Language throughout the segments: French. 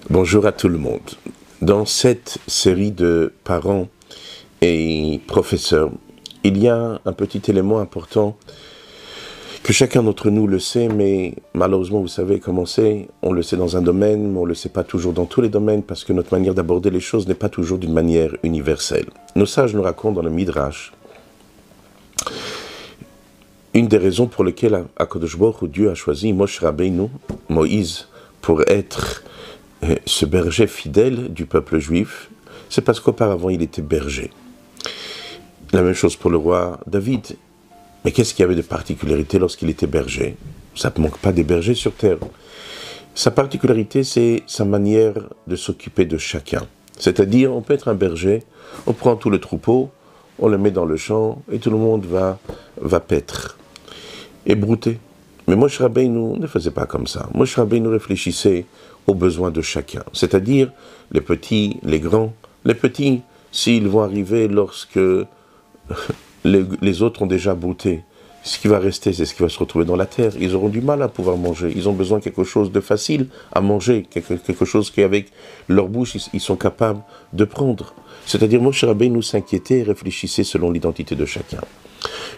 Bonjour à tout le monde. Dans cette série de parents et professeurs, il y a un petit élément important que chacun d'entre nous le sait, mais malheureusement, vous savez comment c'est, on le sait dans un domaine, mais on ne le sait pas toujours dans tous les domaines, parce que notre manière d'aborder les choses n'est pas toujours d'une manière universelle. Nos sages nous racontent dans le Midrash une des raisons pour lesquelles Akadosh Baruch Hu, Dieu a choisi Moshe Rabbeinu, Moïse, pour être ce berger fidèle du peuple juif, c'est parce qu'auparavant il était berger. La même chose pour le roi David. Mais qu'est-ce qu'il y avait de particularité lorsqu'il était berger? Ça ne manque pas des bergers sur terre. Sa particularité, c'est sa manière de s'occuper de chacun. C'est-à-dire, on peut être un berger, on prend tout le troupeau, on le met dans le champ, et tout le monde va paître et brouter. Mais Moshe Rabbeinu ne faisait pas comme ça. Moshe Rabbeinu réfléchissait aux besoins de chacun. C'est-à-dire, les petits, les grands. Les petits, s'ils vont arriver lorsque les autres ont déjà brouté, ce qui va rester, c'est ce qui va se retrouver dans la terre. Ils auront du mal à pouvoir manger. Ils ont besoin de quelque chose de facile à manger, quelque chose qu'avec leur bouche, ils sont capables de prendre. C'est-à-dire, Moshe Rabbeinu s'inquiétait et réfléchissait selon l'identité de chacun.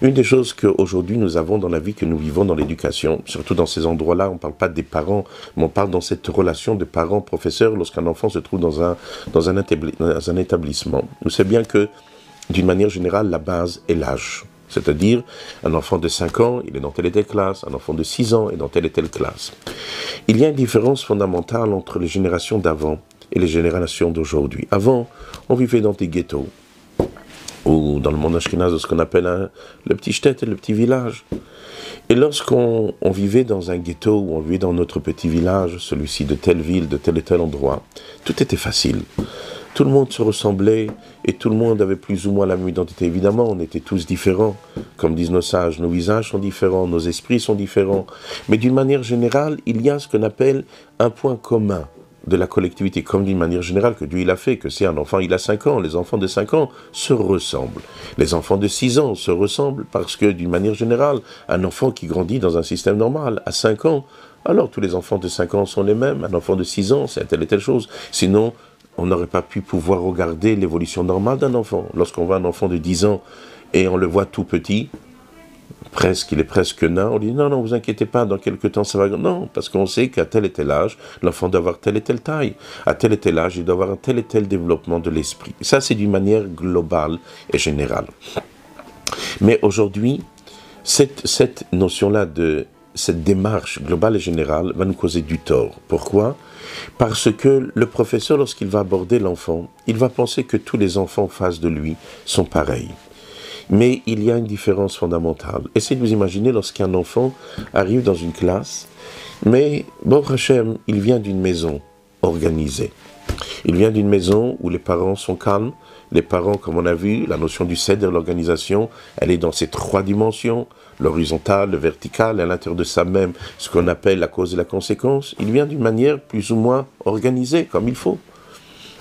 Une des choses qu'aujourd'hui nous avons dans la vie que nous vivons dans l'éducation, surtout dans ces endroits-là, on ne parle pas des parents, mais on parle dans cette relation de parents-professeurs lorsqu'un enfant se trouve dans un établissement. Nous savons bien que, d'une manière générale, la base est l'âge. C'est-à-dire, un enfant de 5 ans, il est dans telle et telle classe, un enfant de 6 ans est dans telle et telle classe. Il y a une différence fondamentale entre les générations d'avant et les générations d'aujourd'hui. Avant, on vivait dans des ghettos, ou dans le monde ashkénaze, ce qu'on appelle le petit shtet, le petit village. Et lorsqu'on vivait dans un ghetto, ou on vivait dans notre petit village, celui-ci de telle ville, de tel et tel endroit, tout était facile. Tout le monde se ressemblait, et tout le monde avait plus ou moins la même identité. Évidemment, on était tous différents, comme disent nos sages, nos visages sont différents, nos esprits sont différents. Mais d'une manière générale, il y a ce qu'on appelle un point commun de la collectivité, comme d'une manière générale que Dieu il a fait, que c'est un enfant, il a 5 ans, les enfants de 5 ans se ressemblent. Les enfants de 6 ans se ressemblent parce que d'une manière générale, un enfant qui grandit dans un système normal à 5 ans, alors tous les enfants de 5 ans sont les mêmes, un enfant de 6 ans c'est telle et telle chose. Sinon, on n'aurait pas pu pouvoir regarder l'évolution normale d'un enfant. Lorsqu'on voit un enfant de 10 ans et on le voit tout petit, il est presque nain, on dit non, vous inquiétez pas, dans quelques temps ça va... Non, parce qu'on sait qu'à tel et tel âge, l'enfant doit avoir telle et telle taille. À tel et tel âge, il doit avoir un tel et tel développement de l'esprit. Ça, c'est d'une manière globale et générale. Mais aujourd'hui, cette notion-là cette démarche globale et générale va nous causer du tort. Pourquoi? Parce que le professeur, lorsqu'il va aborder l'enfant, il va penser que tous les enfants en face de lui sont pareils. Mais il y a une différence fondamentale. Essayez de vous imaginer lorsqu'un enfant arrive dans une classe, mais Baruch Hashem, il vient d'une maison organisée. Il vient d'une maison où les parents sont calmes. Les parents, comme on a vu, la notion du cèdre, l'organisation, elle est dans ces 3 dimensions, l'horizontale, le vertical, à l'intérieur de ça même, ce qu'on appelle la cause et la conséquence. Il vient d'une manière plus ou moins organisée, comme il faut.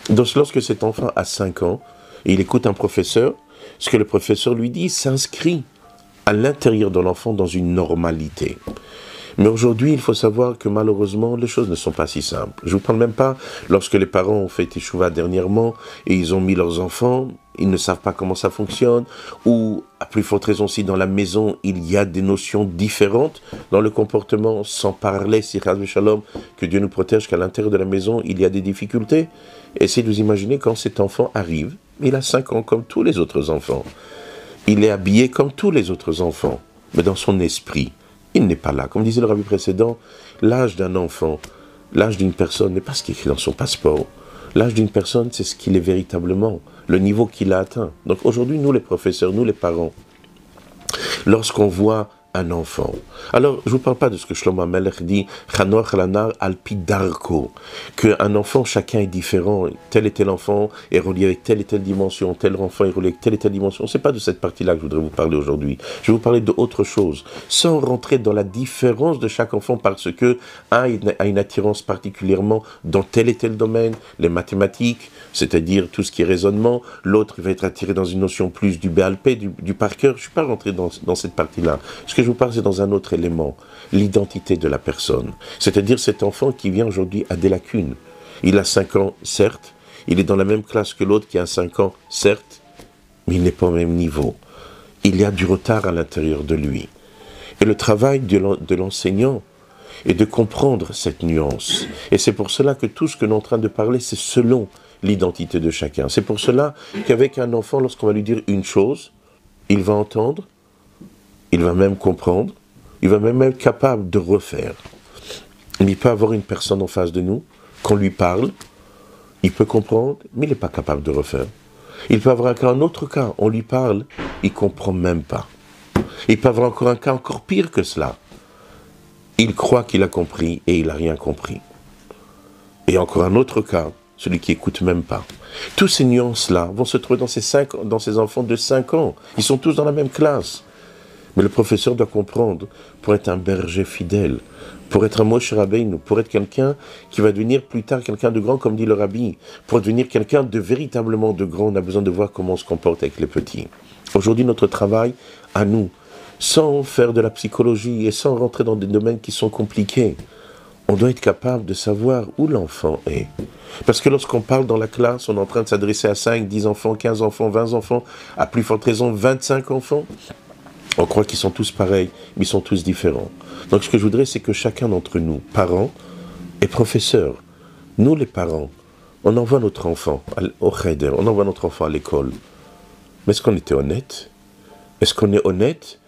Donc lorsque cet enfant a 5 ans, et il écoute un professeur, ce que le professeur lui dit s'inscrit à l'intérieur de l'enfant dans une normalité. Mais aujourd'hui, il faut savoir que malheureusement, les choses ne sont pas si simples. Je ne vous parle même pas lorsque les parents ont fait Teshuvah dernièrement et ils ont mis leurs enfants, ils ne savent pas comment ça fonctionne, ou à plus forte raison si dans la maison, il y a des notions différentes dans le comportement, sans parler, si Shalom, que Dieu nous protège, qu'à l'intérieur de la maison, il y a des difficultés. Essayez de vous imaginer quand cet enfant arrive, il a 5 ans comme tous les autres enfants. Il est habillé comme tous les autres enfants, mais dans son esprit, il n'est pas là. Comme disait le rabbi précédent, l'âge d'un enfant, l'âge d'une personne n'est pas ce qui est écrit dans son passeport. L'âge d'une personne, c'est ce qu'il est véritablement, le niveau qu'il a atteint. Donc aujourd'hui, nous les professeurs, nous les parents, lorsqu'on voit un enfant. Alors, je ne vous parle pas de ce que Shlomo Amelech dit, Chanoach lanar alpi darko, qu'un enfant, chacun est différent, tel et tel enfant est relié avec telle et telle dimension, tel enfant est relié avec telle et telle dimension. Ce n'est pas de cette partie-là que je voudrais vous parler aujourd'hui. Je vais vous parler d'autre chose, sans rentrer dans la différence de chaque enfant, parce que un a une attirance particulièrement dans tel et tel domaine, les mathématiques, c'est-à-dire tout ce qui est raisonnement, l'autre va être attiré dans une notion plus du BALP, du par cœur. Je ne suis pas rentré dans cette partie-là. Ce que je vous parle, c'est dans un autre élément, l'identité de la personne. C'est-à-dire cet enfant qui vient aujourd'hui a des lacunes. Il a 5 ans, certes, il est dans la même classe que l'autre qui a 5 ans, certes, mais il n'est pas au même niveau. Il y a du retard à l'intérieur de lui. Et le travail de l'enseignant est de comprendre cette nuance. Et c'est pour cela que tout ce que nous sommes en train de parler, c'est selon l'identité de chacun. C'est pour cela qu'avec un enfant, lorsqu'on va lui dire une chose, il va entendre, il va même comprendre, il va même être capable de refaire. Il peut avoir une personne en face de nous, qu'on lui parle, il peut comprendre, mais il n'est pas capable de refaire. Il peut avoir un autre cas, on lui parle, il ne comprend même pas. Il peut avoir encore un cas encore pire que cela. Il croit qu'il a compris et il n'a rien compris. Et encore un autre cas, celui qui n'écoute même pas. Tous ces nuances-là vont se trouver dans ces enfants de 5 ans. Ils sont tous dans la même classe. Mais le professeur doit comprendre, pour être un berger fidèle, pour être un Moshe Rabbeinu, pour être quelqu'un qui va devenir plus tard quelqu'un de grand, comme dit le Rabbi, pour devenir quelqu'un de véritablement de grand, on a besoin de voir comment on se comporte avec les petits. Aujourd'hui, notre travail, à nous, sans faire de la psychologie et sans rentrer dans des domaines qui sont compliqués, on doit être capable de savoir où l'enfant est. Parce que lorsqu'on parle dans la classe, on est en train de s'adresser à 5, 10 enfants, 15 enfants, 20 enfants, à plus forte raison 25 enfants. On croit qu'ils sont tous pareils, mais ils sont tous différents. Donc ce que je voudrais, c'est que chacun d'entre nous, parents et professeurs, nous les parents, on envoie notre enfant au cheder, on envoie notre enfant à l'école. Mais est-ce qu'on était honnête? Est-ce qu'on est honnête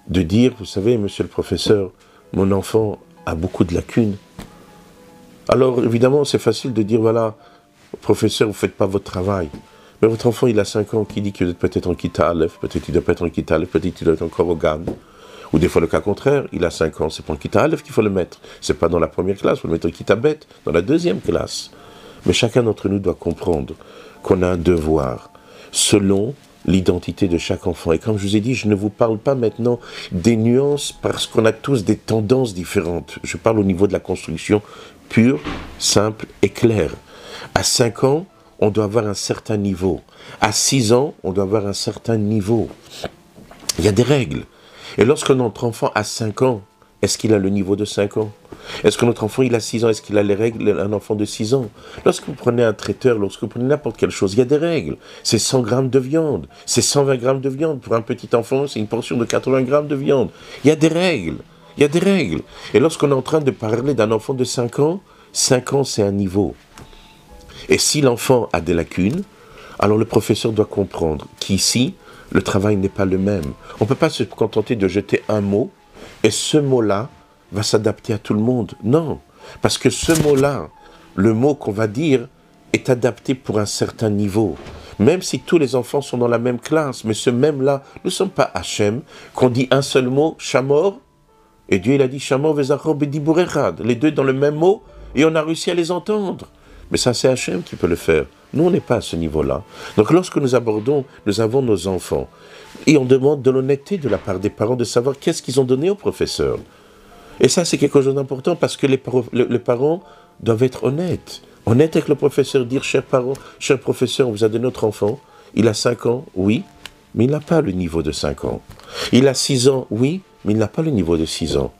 de dire, vous savez, monsieur le professeur, mon enfant a beaucoup de lacunes? Alors évidemment, c'est facile de dire, voilà, professeur, vous ne faites pas votre travail. Mais votre enfant, il a 5 ans, qui dit qu'il doit être peut-être en Kita Aleph, peut-être qu'il doit pas être en Kita Aleph, peut-être qu'il doit être encore au GAN. Ou des fois le cas contraire, il a 5 ans, c'est pas en Kita Aleph qu'il faut le mettre. C'est pas dans la première classe, il faut le mettre en Kita Bet, dans la deuxième classe. Mais chacun d'entre nous doit comprendre qu'on a un devoir, selon l'identité de chaque enfant. Et comme je vous ai dit, je ne vous parle pas maintenant des nuances, parce qu'on a tous des tendances différentes. Je parle au niveau de la construction pure, simple et claire. À 5 ans, on doit avoir un certain niveau. À 6 ans, on doit avoir un certain niveau. Il y a des règles. Et lorsque notre enfant a 5 ans, est-ce qu'il a le niveau de 5 ans? Est-ce que notre enfant, il a 6 ans, est-ce qu'il a les règles d'un enfant de 6 ans? Lorsque vous prenez un traiteur, lorsque vous prenez n'importe quelle chose, il y a des règles. C'est 100 grammes de viande, c'est 120 grammes de viande. Pour un petit enfant, c'est une portion de 80 grammes de viande. Il y a des règles. Il y a des règles. Et lorsqu'on est en train de parler d'un enfant de 5 ans c'est un niveau. Et si l'enfant a des lacunes, alors le professeur doit comprendre qu'ici, le travail n'est pas le même. On ne peut pas se contenter de jeter un mot, et ce mot-là va s'adapter à tout le monde. Non, parce que ce mot-là, le mot qu'on va dire, est adapté pour un certain niveau. Même si tous les enfants sont dans la même classe, mais ce même-là, nous ne sommes pas Hachem, qu'on dit un seul mot, Shamor, et Dieu il a dit Shamor vezachor bedibur echad, les deux dans le même mot, et on a réussi à les entendre. Mais ça, c'est Hachem qui peut le faire. Nous, on n'est pas à ce niveau-là. Donc, lorsque nous avons nos enfants, et on demande de l'honnêteté de la part des parents de savoir qu'est-ce qu'ils ont donné au professeur. Et ça, c'est quelque chose d'important parce que les parents doivent être honnêtes. Honnêtes avec le professeur, dire, cher parent, cher professeur, on vous a donné notre enfant, il a 5 ans, oui, mais il n'a pas le niveau de 5 ans. Il a 6 ans, oui, mais il n'a pas le niveau de 6 ans.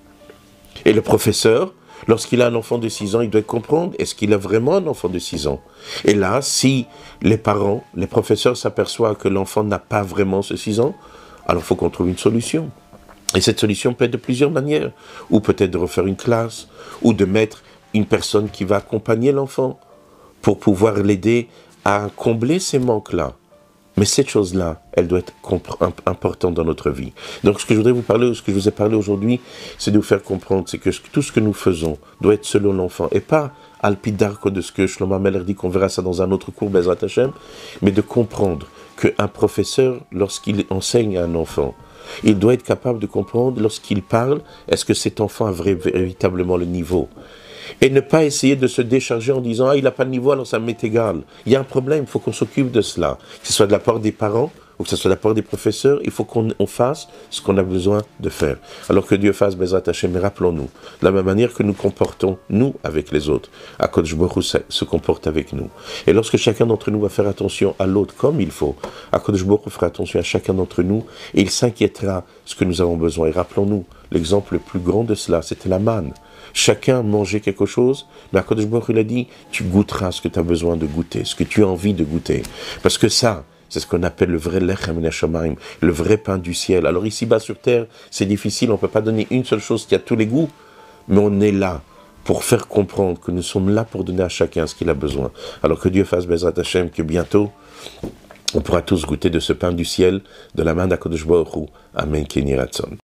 Et le professeur, lorsqu'il a un enfant de 6 ans, il doit comprendre, est-ce qu'il a vraiment un enfant de 6 ans? Et là, si les parents, les professeurs s'aperçoivent que l'enfant n'a pas vraiment ce 6 ans, alors il faut qu'on trouve une solution. Et cette solution peut être de plusieurs manières. Ou peut-être de refaire une classe, ou de mettre une personne qui va accompagner l'enfant pour pouvoir l'aider à combler ces manques-là. Mais cette chose-là, elle doit être importante dans notre vie. Donc ce que je voudrais vous parler, ce que je vous ai parlé aujourd'hui, c'est de vous faire comprendre, c'est que tout ce que nous faisons doit être selon l'enfant, et pas alpidarko de ce que Shlomo Amelech dit, qu'on verra ça dans un autre cours, Bezrat Hashem, mais de comprendre qu'un professeur, lorsqu'il enseigne à un enfant, Il doit être capable de comprendre lorsqu'il parle, est-ce que cet enfant a véritablement le niveau? Et ne pas essayer de se décharger en disant « Ah, il n'a pas de niveau, alors ça m'est égal ». Il y a un problème, il faut qu'on s'occupe de cela. Que ce soit de la part des parents ou que ce soit de la part des professeurs, il faut qu'on fasse ce qu'on a besoin de faire. Alors que Dieu fasse Bezrat Hashem, mais rappelons-nous, de la même manière que nous comportons, nous, avec les autres, Akadosh Baruch Hu se comporte avec nous. Et lorsque chacun d'entre nous va faire attention à l'autre comme il faut, Akadosh Baruch Hu fera attention à chacun d'entre nous et il s'inquiétera de ce que nous avons besoin. Et rappelons-nous, l'exemple le plus grand de cela, c'était la manne. Chacun mangeait quelque chose, mais Akadosh Baruch Hu il a dit, tu goûteras ce que tu as besoin de goûter, ce que tu as envie de goûter. Parce que ça, c'est ce qu'on appelle le vrai lechem min hashamayim, le vrai pain du ciel. Alors ici-bas sur terre, c'est difficile, on ne peut pas donner une seule chose qui a tous les goûts, mais on est là pour faire comprendre que nous sommes là pour donner à chacun ce qu'il a besoin. Alors que Dieu fasse Bezrat Hashem, que bientôt, on pourra tous goûter de ce pain du ciel, de la main d'Akadosh Baruch Hu. Amen, Kenny Ratson.